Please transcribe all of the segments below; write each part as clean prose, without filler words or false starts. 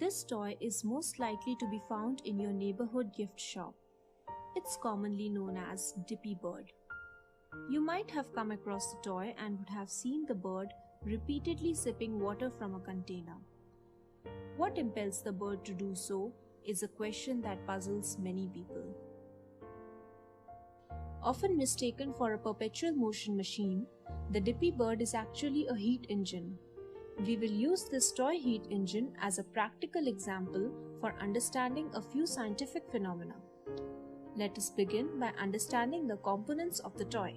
This toy is most likely to be found in your neighborhood gift shop. It's commonly known as Dippy Bird. You might have come across the toy and would have seen the bird repeatedly sipping water from a container. What impels the bird to do so is a question that puzzles many people. Often mistaken for a perpetual motion machine, the Dippy Bird is actually a heat engine. We will use this toy heat engine as a practical example for understanding a few scientific phenomena. Let us begin by understanding the components of the toy.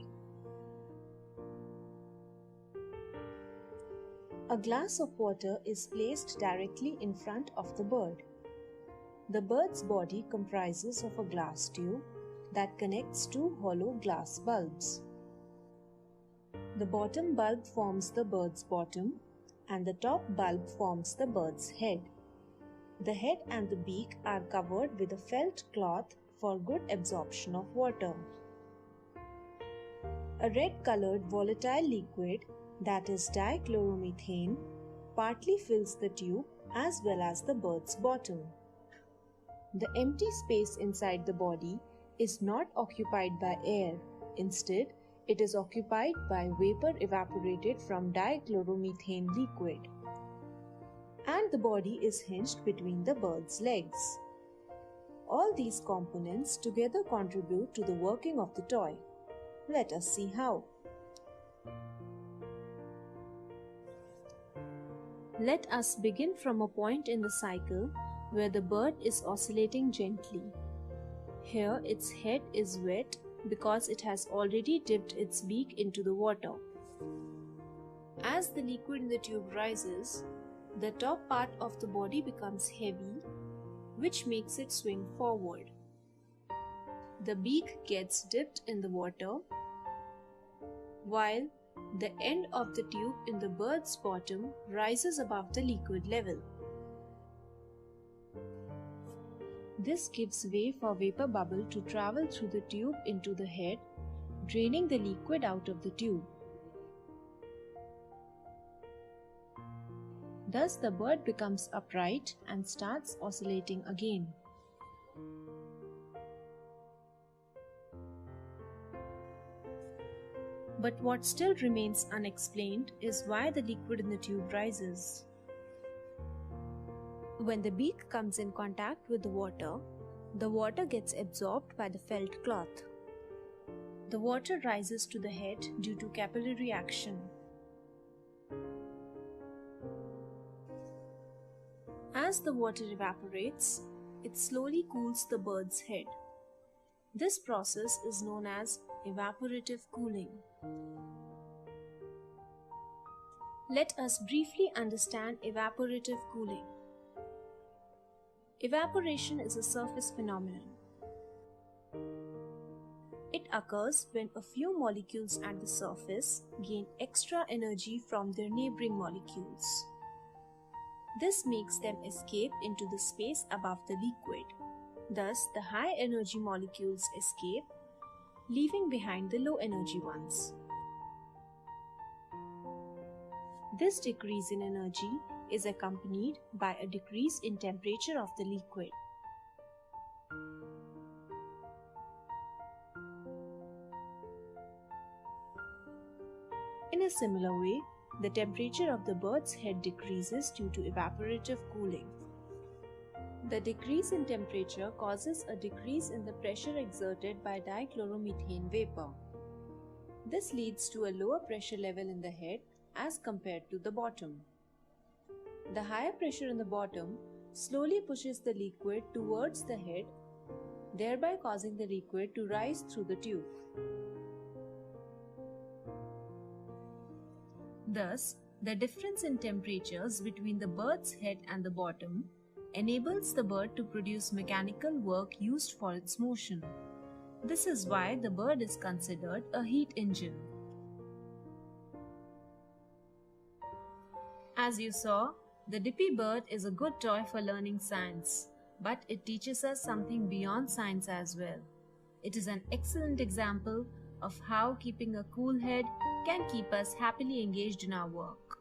A glass of water is placed directly in front of the bird. The bird's body comprises of a glass tube that connects two hollow glass bulbs. The bottom bulb forms the bird's bottom and the top bulb forms the bird's head. The head and the beak are covered with a felt cloth for good absorption of water. A red-colored volatile liquid, that is dichloromethane, partly fills the tube as well as the bird's bottom. The empty space inside the body is not occupied by air. Instead, it is occupied by vapor evaporated from dichloromethane liquid. And the body is hinged between the bird's legs. All these components together contribute to the working of the toy. Let us see how. Let us begin from a point in the cycle where the bird is oscillating gently. Here its head is wet because it has already dipped its beak into the water. As the liquid in the tube rises, the top part of the body becomes heavy, which makes it swing forward. The beak gets dipped in the water, while the end of the tube in the bird's bottom rises above the liquid level. This gives way for vapor bubble to travel through the tube into the head, draining the liquid out of the tube. Thus, the bird becomes upright and starts oscillating again. But what still remains unexplained is why the liquid in the tube rises. When the beak comes in contact with the water gets absorbed by the felt cloth. The water rises to the head due to capillary action. As the water evaporates, it slowly cools the bird's head. This process is known as evaporative cooling. Let us briefly understand evaporative cooling. Evaporation is a surface phenomenon. It occurs when a few molecules at the surface gain extra energy from their neighboring molecules. This makes them escape into the space above the liquid. Thus, the high energy molecules escape, leaving behind the low energy ones. This decrease in energy is accompanied by a decrease in temperature of the liquid. In a similar way, the temperature of the bird's head decreases due to evaporative cooling. The decrease in temperature causes a decrease in the pressure exerted by dichloromethane vapor. This leads to a lower pressure level in the head as compared to the bottom. The higher pressure in the bottom slowly pushes the liquid towards the head, thereby causing the liquid to rise through the tube. Thus, the difference in temperatures between the bird's head and the bottom enables the bird to produce mechanical work used for its motion. This is why the bird is considered a heat engine. As you saw, the Dippy Bird is a good toy for learning science, but it teaches us something beyond science as well. It is an excellent example of how keeping a cool head can keep us happily engaged in our work.